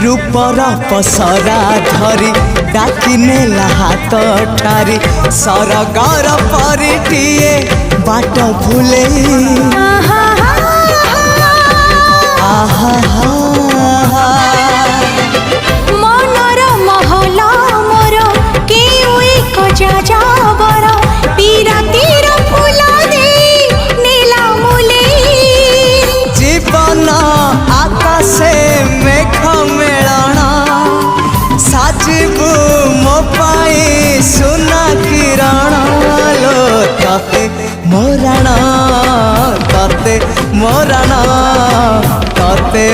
रूपर पसरा धरी डाकी नेला हाथ ठारी सरगर परिटिए बाट भूले मनर महला मोर केउ एक जाजावर पीरातीर फूल दे नीला मुले जीवन आकाशे मेघ मेलण साजिबु मो पाई सुना किरण लो तते मोरण तते मोरण तते